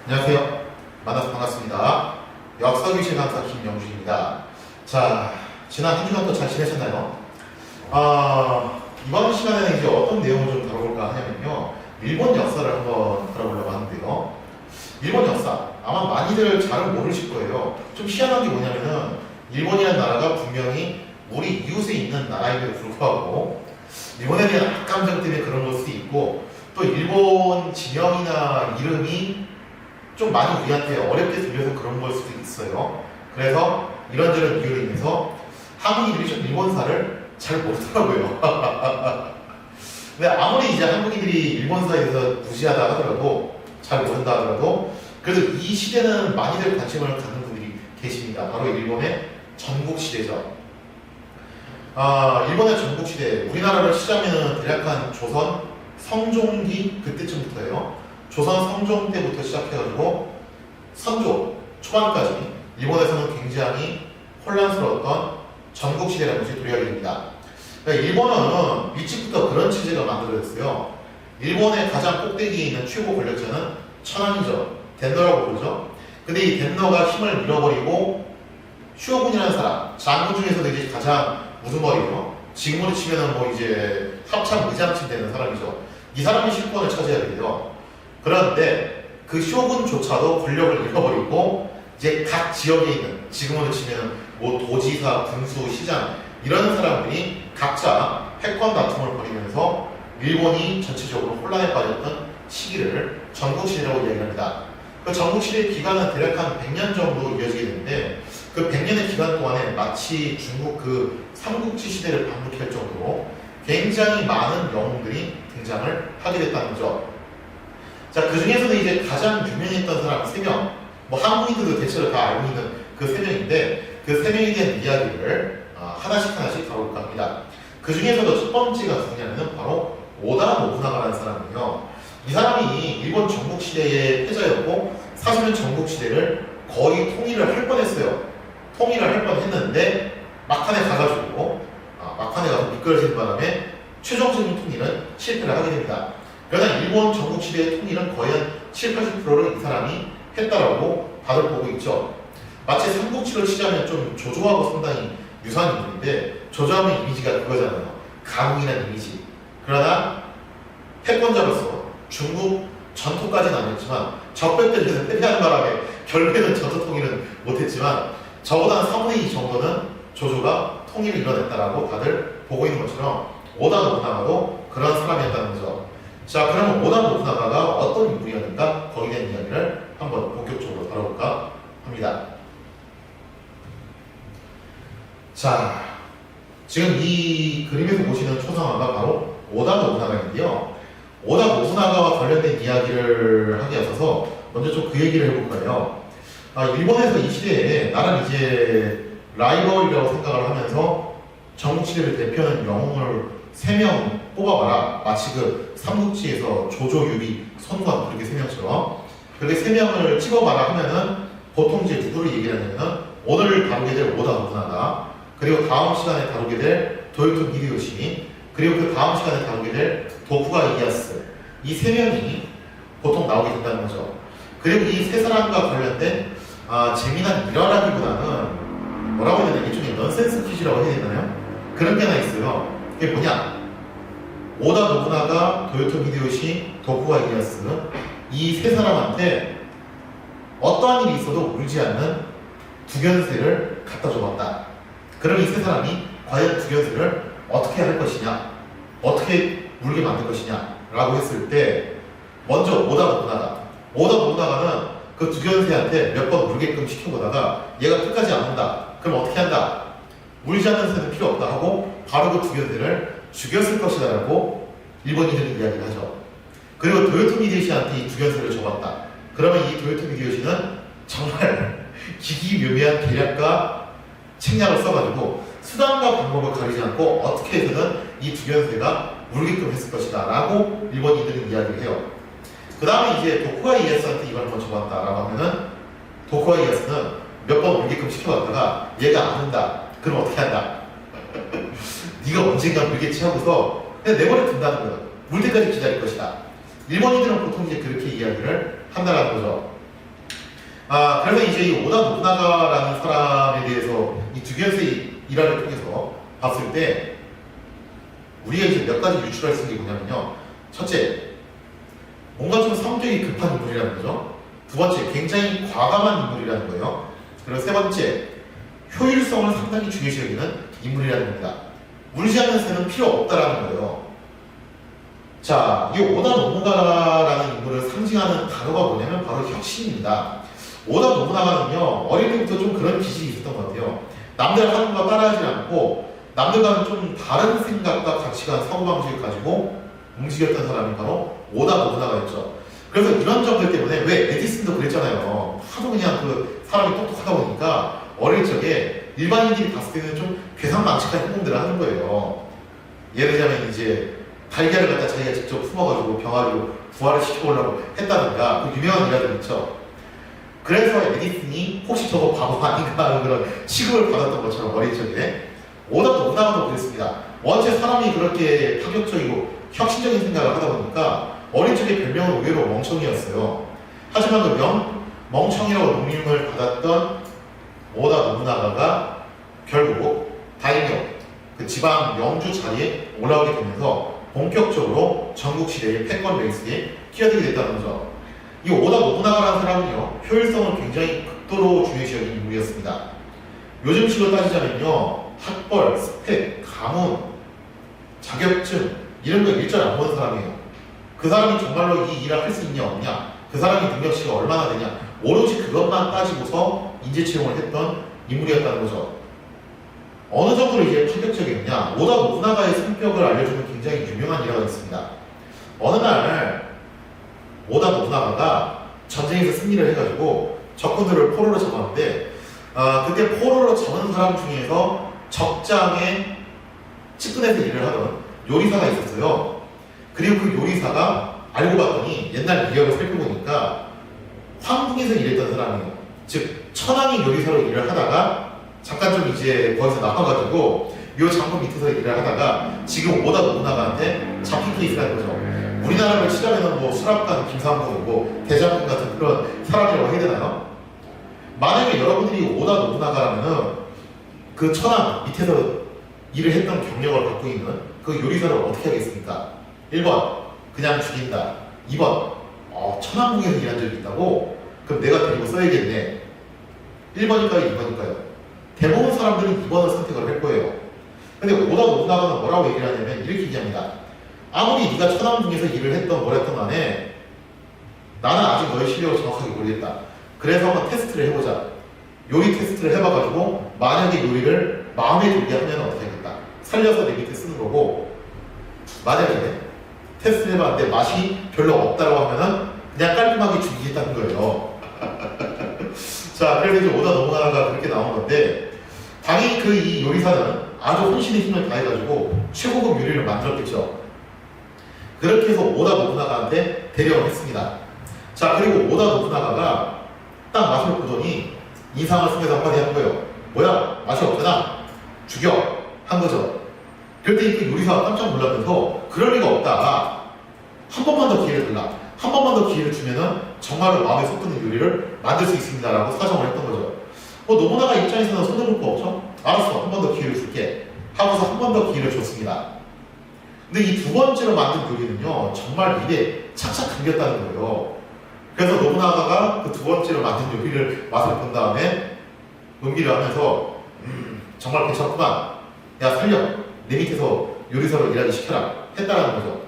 안녕하세요. 만나서 반갑습니다. 역사교실 강사 김영준입니다. 자, 지난 한 주간 또 잘 지내셨나요? 이번 시간에는 이제 어떤 내용을 좀 다뤄볼까 하냐면요. 일본 역사를 한번 다뤄보려고 하는데요. 일본 역사, 아마 많이들 잘은 모르실 거예요. 좀 희한한 게 뭐냐면은, 일본이라는 나라가 분명히 우리 이웃에 있는 나라임에도 불구하고, 일본에 대한 악감정 때문에 그런 걸 수도 있고, 또 일본 지명이나 이름이 좀 많이 우리한테 어렵게 들려서 그런 걸 수도 있어요. 그래서 이런저런 이유로 인해서 한국인들이 좀 일본사를 잘 모르더라고요. 근데 아무리 이제 한국인들이 일본사에 대해서 무시하다 하더라도, 잘 모른다 하더라도, 그래도 이 시대는 많이들 관심을 갖는 분들이 계십니다. 바로 일본의 전국시대죠. 일본의 전국시대, 우리나라를 시작하면 대략 한 조선 성종기 그때쯤부터예요. 조선 성종 때부터 시작해가지고 선조 초반까지 일본에서는 굉장히 혼란스러웠던 전국시대라는 것이 도래하게 됩니다. 그러니까 일본은 일찍부터 그런 체제가 만들어졌어요. 일본의 가장 꼭대기에 있는 최고 권력자는 천황이죠. 덴노라고 부르죠. 근데 이 덴노가 힘을 잃어버리고 슈오군이라는 사람, 장군 중에서도 이제 가장 우두머리예요. 지금으로 치면은 뭐 이제 합참 의장쯤 되는 사람이죠. 이 사람이 실권을 차지하게 돼요. 그런데 그 쇼군조차도 권력을 잃어버리고 이제 각 지역에 있는, 지금으로 치면 뭐 도지사, 군수, 시장 이런 사람들이 각자 패권 다툼을 벌이면서 일본이 전체적으로 혼란에 빠졌던 시기를 전국시대라고 이야기합니다. 그 전국시대의 기간은 대략 한 100년 정도 이어지게 되는데, 그 100년의 기간 동안에 마치 중국 그 삼국지 시대를 방불케 할 정도로 굉장히 많은 영웅들이 등장을 하게 됐다는 거죠. 자, 그 중에서도 이제 가장 유명했던 사람 3명, 뭐 한국인들도 대체로 다 알고 있는 그 3명인데, 그 3명에 대한 이야기를 하나씩 다뤄볼까 합니다. 그 중에서도 첫 번째가 누구냐면 바로 오다 노부나가라는 사람이에요. 이 사람이 일본 전국시대의 패자였고, 사실은 전국시대를 거의 통일을 할 뻔했어요. 통일을 할 뻔했는데 막판에 가가지고 막판에 가서 미끄러진 바람에 최종적인 통일은 실패를 하게 됩니다. 그러나 일본 전국시대의 통일은 거의 한 70~80%를 이 사람이 했다라고 다들 보고 있죠. 마치 삼국지로 치자면 좀 조조하고 상당히 유사한 인물인데, 조조하면 이미지가 그거잖아요. 가공이라는 이미지. 그러나 패권자로서 중국 전토까지는 아니었지만 적백들에서 패배하는 바람에 결국에는 전토 통일은 못했지만 적어도 한 3분의 2 정도는 조조가 통일을 이뤄냈다라고 다들 보고 있는 것처럼 오다 노부나가도 그런 사람이었다는 거죠. 자, 그러면 오다 노부나가가 어떤 인물이었는가? 거기에 대한 이야기를 한번 본격적으로 다뤄볼까 합니다. 자, 지금 이 그림에서 보시는 초상화가 바로 오다 노부나가인데요. 오다 노부나가와 관련된 이야기를 하기 앞서서 먼저 좀 그 얘기를 해볼 거예요. 일본에서 이 시대에 나는 이제 라이벌이라고 생각을 하면서 전국시대를 대표하는 영웅을 3명 뽑아봐라. 마치 그 삼국지에서 조조, 유비, 선관 그렇게 3명처럼 그렇게 3명을 찍어봐라 하면은 보통 이제 누구를 얘기를 하냐면은 오늘 다루게 될 오다 노부나가, 그리고 다음 시간에 다루게 될 도요토 히데요시, 그리고 그 다음 시간에 다루게 될 도쿠가 이에야스, 이 3명이 보통 나오게 된다는 거죠. 그리고 이 3사람과 관련된 재미난 일화라기보다는 뭐라고 해야 되나, 일종의 넌센스 퀴즈라고 해야 되나요? 그런 게 하나 있어요. 그게 뭐냐? 오다 노부나가, 도요토 히데요시, 도쿠가 이에야스, 이 3사람한테 어떠한 일이 있어도 울지 않는 두견새를 갖다 줘봤다. 그럼 이 3사람이 과연 두견새를 어떻게 할 것이냐, 어떻게 울게 만들 것이냐 라고 했을 때, 먼저 오다 노부나가는 그 두견새한테 몇 번 울게끔 시켜보다가 얘가 끝까지 안 운다. 그럼 어떻게 한다? 울지 않는 새는 필요 없다 하고 바로 그 두견새를 죽였을 것이다 라고 일본인들은 이야기를 하죠. 그리고 도요토 히데요시한테 이 두견새를 줘봤다. 그러면 이 도요토 히데요시는 정말 기기묘묘한 계략과 책략을 써가지고 수단과 방법을 가리지 않고 어떻게 해서든 이 두견새가 울게끔 했을 것이다 라고 일본인들은 이야기를 해요. 그 다음에 이제 도쿠가 이에야스한테 이걸 한번 줘봤다라고 하면은, 도쿠가 이에야스는 몇 번 울게끔 시켜봤다가 얘가 안 운다. 그럼 어떻게 한다? 네가 언젠가 울겠지 하고서 그냥 내버려 둔다는 거예요. 울 때까지 기다릴 것이다. 일본인들은 보통 이제 그렇게 이야기를 한다는 거죠. 그래서 이제 이 오다 노부나가라는 사람에 대해서 이 두 개의 일화를 통해서 봤을 때 우리가 이제 몇 가지 유추할 수 있는 게 뭐냐면요. 첫째, 뭔가 좀 성격이 급한 인물이라는 거죠. 두 번째, 굉장히 과감한 인물이라는 거예요. 그리고 세 번째, 효율성을 상당히 중요시 여기는 인물이라는 겁니다. 울지 않는 새는 필요 없다라는 거예요. 자, 이 오다 노부나가라는 인물을 상징하는 단어가 뭐냐면 바로 혁신입니다. 오다 노부나가는요, 어릴 때부터 좀 그런 기질이 있었던 것 같아요. 남들 하는 거 따라하지 않고 남들과는 좀 다른 생각과 가치관, 사고방식을 가지고 움직였던 사람이 바로 오다 노부나가였죠. 그래서 이런 점들 때문에 왜 에디슨도 그랬잖아요. 하도 그냥 그 사람이 똑똑하다 보니까 어릴 적에 일반인들이 봤을 때는 좀 괴상망측한 행동들을 하는 거예요. 예를 들자면 이제 달걀을 갖다 자기가 직접 품어가지고 병아리로 부화를 시켜보려고 했다든가 그 유명한 일화들 있죠. 그래서 에디슨이 혹시 저거 바보 아닌가 하는 그런 취급을 받았던 것처럼 어릴 적에 오다 노부나가도 그랬습니다. 원체 사람이 그렇게 파격적이고 혁신적인 생각을 하다 보니까 어릴 적에 별명은 의외로 멍청이였어요. 하지만 그 멍청이라고 농림을 받았던 오다 노부나가가 결국 다이묘 그 지방 영주 자리에 올라오게 되면서 본격적으로 전국 시대의 패권 레이스에 끼어들게 됐다는 거죠. 이 오다 노부나가라는 사람은요, 효율성을 굉장히 극도로 중요시 여긴 인물이었습니다. 요즘식으로 따지자면요, 학벌, 스펙, 가문, 자격증 이런 거 일절 안 보는 사람이에요. 그 사람이 정말로 이 일을 할 수 있냐 없냐, 그 사람의 능력치가 얼마나 되냐, 오로지 그것만 따지고서 인재 채용을 했던 인물이었다는 거죠. 어느 정도로 이제 파격적이었냐, 오다 노부나가의 성격을 알려주는 굉장히 유명한 일화가 있습니다. 어느 날 오다 노부나가가 전쟁에서 승리를 해가지고 적군들을 포로로 잡았는데 그때 포로로 잡은 사람 중에서 적장에 측근에서 일을 하던 요리사가 있었어요. 그리고 그 요리사가 알고 봤더니 옛날 기억을 살펴보니까 황궁에서 일했던 사람이에요. 즉 천황이 요리사로 일을 하다가 잠깐 좀 이제 거기서 나와가지고 요 장군 밑에서 일을 하다가 지금 오다 노부나가한테 잡힌 케이스라는 거죠. 우리나라를 치자면은 뭐 수락관 김삼국, 뭐 대장군 같은 그런 사람이라고 해야 되나요? 만약에 여러분들이 오다 노부나가라면은 그 천황 밑에서 일을 했던 경력을 갖고 있는 그 요리사를 어떻게 하겠습니까? 1번 그냥 죽인다. 2번 천황궁에서 일한 적이 있다고? 그럼 내가 데리고 써야겠네. 1번일까요? 2번일까요? 대부분 사람들은 2번을 선택을 할 거예요. 근데 오다 노부나가는 뭐라고 얘기를 하냐면 이렇게 얘기합니다. 아무리 네가 천황궁에서 일을 했던 뭐랬던 간에 나는 아직 너의 실력을 정확하게 모르겠다. 그래서 한번 테스트를 해보자. 요리 테스트를 해봐가지고 만약에 요리를 마음에 들게 하면 어떻게 하겠다. 살려서 내 밑에 쓰는 거고, 만약에 테스트를 해봤는데 맛이 별로 없다고 하면은 그냥 깔끔하게 죽이겠다는 거예요. 자, 그래서 이제 오다 노부나가가 그렇게 나온 건데, 당연히 그 이 요리사는 아주 혼신의 힘을 다해가지고 최고급 요리를 만들었겠죠. 그렇게 해서 오다 노부나가한테 대령을 했습니다. 자, 그리고 오다 노부나가가 딱 맛을 보더니 인상을 쓰면서 한마디 한 거예요. 뭐야? 맛이 없잖아. 죽여. 한 거죠. 그럴 때 그 요리사가 깜짝 놀라면서 그럴 리가 없다. 한 번만 더 기회를 달라. 한 번만 더 기회를 주면은 정말로 마음에 속 드는 요리를 만들 수 있습니다. 라고 사정을 했던 거죠. 노부나가 입장에서는 손해 볼 거 없죠? 알았어. 한 번 더 기회를 줄게. 하고서 한 번 더 기회를 줬습니다. 근데 이 두 번째로 만든 요리는요, 정말 입에 착착 감겼다는 거예요. 그래서 노부나가가 그 두 번째로 만든 요리를 맛을 본 다음에 음미를 하면서 정말 괜찮구만. 야, 살려. 내 밑에서 요리사로 일하게 시켜라. 했다라는 거죠.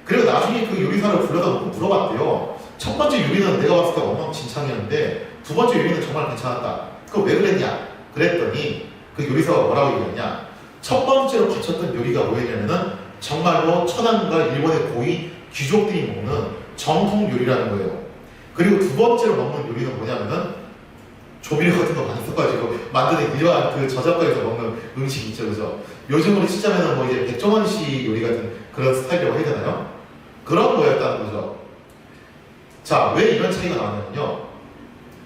그리고 나중에 그 요리사를 불러다 놓고 물어봤대요. 첫 번째 요리는 내가 봤을 때 엉망진창이었는데 두 번째 요리는 정말 괜찮았다. 그거 왜 그랬냐? 그랬더니 그 요리사가 뭐라고 얘기했냐? 첫 번째로 바쳤던 요리가 뭐였냐면은 정말로 천황과 일본의 고위 귀족들이 먹는 정통 요리라는 거예요. 그리고 두 번째로 먹는 요리는 뭐냐면은 조미료 같은 거 많이 써가지고 만드는 일반 그 저작거에서 먹는 음식 있죠, 그죠? 요즘으로 치자면은 뭐 이제 백종원식 요리 같은 그런 스타일이라고 해야 되나요? 그런 거였다는 거죠. 자, 왜 이런 차이가 나왔냐면요.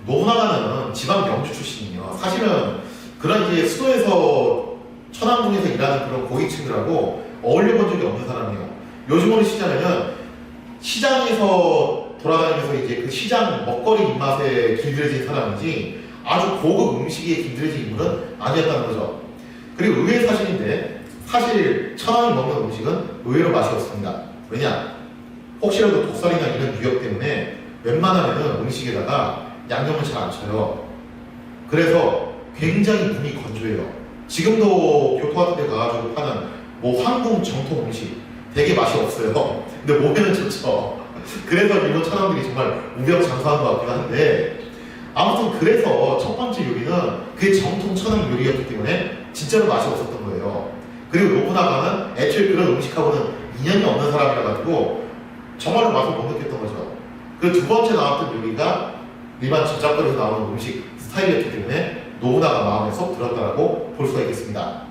노부나가는 지방 영주 출신이에요. 사실은 그런 이제 수도에서 천황궁에서 일하는 그런 고위층들하고 어울려 본 적이 없는 사람이에요. 요즘으로 치자면은 시장에서 돌아다니면서 이제 그 시장 먹거리 입맛에 길들여진 사람이지 아주 고급 음식에 길들여진 인물은 아니었다는 거죠. 그리고 의외의 사실인데 사실 천황이 먹는 음식은 의외로 맛이 없습니다. 왜냐? 혹시라도 독살이나 이런 위협 때문에 웬만하면 음식에다가 양념을 잘 안 쳐요. 그래서 굉장히 몸이 건조해요. 지금도 교토 같은 데 가가지고 파는 뭐 황궁 정통 음식 되게 맛이 없어요. 근데 몸에는 좋죠. 그래서 일본 천황들이 정말 우병장수하는 것 같긴 한데 아무튼 그래서 첫 번째 요리는 그게 정통 천황 요리였기 때문에 진짜로 맛이 없었던 거예요. 그리고 노부나가는 애초에 그런 음식하고는 인연이 없는 사람이라 가지고 정말로 맛을 못 느꼈던 거죠. 그 두 번째 나왔던 요리가 일반 저작거리에서 나오는 음식 스타일이었기 때문에 노부나가 마음에 쏙 들었다고 볼 수가 있겠습니다.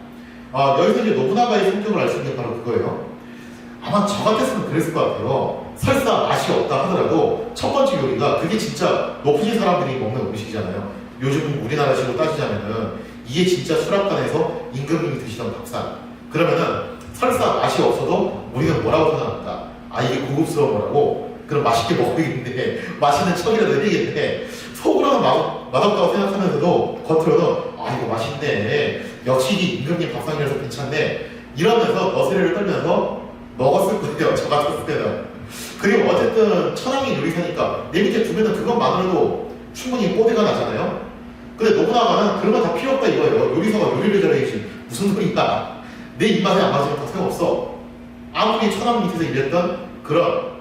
여기서 이제 노부나가의 성격을 알 수 있는 게 바로 그거예요. 아마 저 같았으면 그랬을 것 같아요. 설사 맛이 없다 하더라도 첫 번째 요리가 그게 진짜 높으신 사람들이 먹는 음식이잖아요. 요즘 우리나라식으로 따지자면은 이게 진짜 수락관에서 임금님이 드시던 밥상. 그러면은 설사 맛이 없어도 우리는 뭐라고 생각합니까? 아 이게 고급스러운 거라고. 그럼 맛있게 먹어야겠는데 맛있는 척이라도 해야겠는데 속으로는 맛없다고 생각하면서도 겉으로는 아 이거 맛있네. 역시 이게 임금님 밥상이라서 괜찮네. 이러면서 너스레를 떨면서 먹었을 거예요. 저 같았을 때는. 그리고 어쨌든 천황이 요리사니까 내 밑에 두면은 그것만으로도 충분히 뽀대가 나잖아요. 근데 노부나가는 그런 거 다 필요 없다 이거예요. 요리사가 요리를 잘해야지. 무슨 소리인가. 내 입맛에 안 맞으면 다 소용없어. 아무리 천황 밑에서 일했던 그런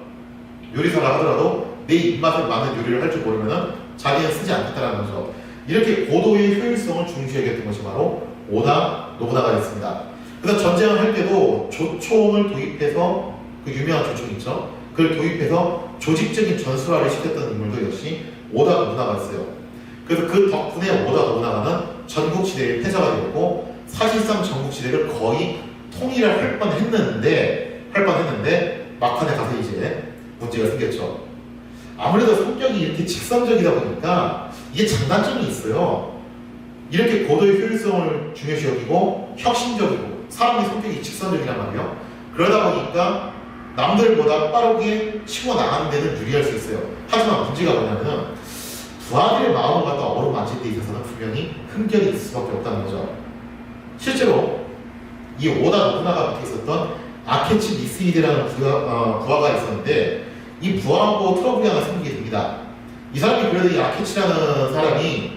요리사라 하더라도 내 입맛에 맞는 요리를 할 줄 모르면은 자기는 쓰지 않겠다라는 거죠. 이렇게 고도의 효율성을 중시하게 된 것이 바로 오다 노부나가였습니다. 그래서 전쟁을 할 때도 조총을 도입해서 그 유명한 조총 있죠. 그걸 도입해서 조직적인 전술화를 시켰던 인물도 역시 오다 노부나가였어요. 그래서 그 덕분에 오다 노부나가는 전국시대의 패자가 되었고 사실상 전국시대를 거의 통일을 할 뻔했는데 막판에 가서 이제 문제가 생겼죠. 아무래도 성격이 이렇게 직선적이다 보니까 이게 장단점이 있어요. 이렇게 고도의 효율성을 중요시 여기고 혁신적이고 사람의 성격이 직선적이란 말이에요. 그러다 보니까 남들보다 빠르게 치고 나가는 데는 유리할 수 있어요. 하지만 문제가 뭐냐면 부하들의 마음을 갖다 어루만질 때 있어서는 분명히 흠결이 있을 수밖에 없다는 거죠. 실제로 이 오다 노부나가 밑에 있었던 아케치 미스히데라는 부하가 있었는데 이 부하하고 트러블이 하나 생기게 됩니다. 이 사람이 그래도 이 아케치라는 사람이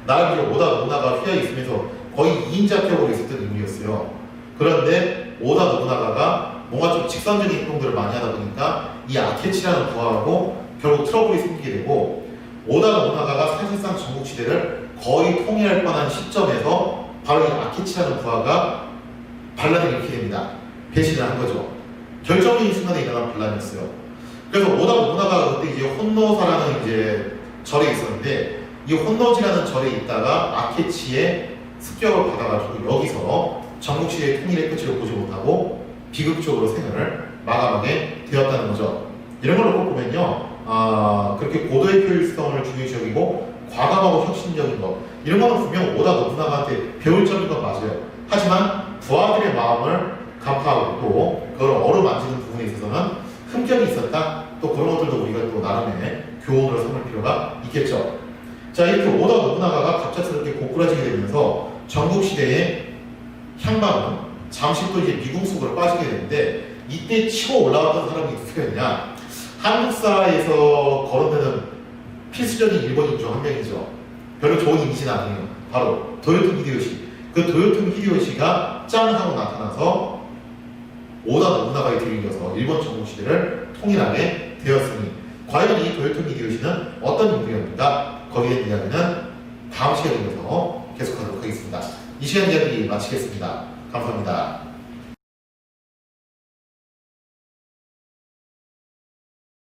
나름대로 오다 노부나가 휘하에 있으면서 거의 2인자격으로 있었던 인물이었어요. 그런데 오다 노부나가가 뭔가 좀 직선적인 행동들을 많이 하다 보니까 이 아케치라는 부하하고 결국 트러블이 생기게 되고 오다 노부나가가 사실상 전국시대를 거의 통일할 뻔한 시점에서 바로 이 아케치라는 부하가 반란을 일으키게 됩니다. 배신을 한 거죠. 결정적인 순간에 일어난 반란이었어요. 그래서 오다 노부나가가 그때 이제 혼노사라는 이제 절에 있었는데 이 혼노지라는 절에 있다가 아케치의 습격을 받아가지고 여기서 전국시대의 통일의 끝을 보지 못하고 비극적으로 생활을 마감하게 되었다는 거죠. 이런 걸 놓고 보면요, 그렇게 고도의 효율성을 중요시 여기고 과감하고 혁신적인 것 이런 거는 분명 오다 노부나가한테 배울 점인 건 맞아요. 하지만 부하들의 마음을 간파하고 또 그걸 어루만지는 부분에 있어서는 흠결이 있었다. 또 그런 것들도 우리가 또 나름의 교훈으로 삼을 필요가 있겠죠. 자, 이렇게 오다 노부나가가 갑작스럽게 고꾸라지게 되면서 전국시대의 향방은 잠시 또 이제 미궁 속으로 빠지게 되는데 이때 치고 올라왔던 사람이 누구였냐? 한국사에서 거론되는 필수적인 일본인 중 한 명이죠. 별로 좋은 이미지는 아니에요. 바로 도요토미 히데요시. 그 도요토미 히데요시가 짠 하고 나타나서 오다 노부나가의 뒤를 이어서 일본 전국시대를 통일하게 되었으니 과연 이 도요토미 히데요시는 어떤 인물이었는가? 거기에 대한 이야기는 다음 시간에 이어서 계속하도록 하겠습니다. 이 시간 이야기 마치겠습니다. 감사합니다.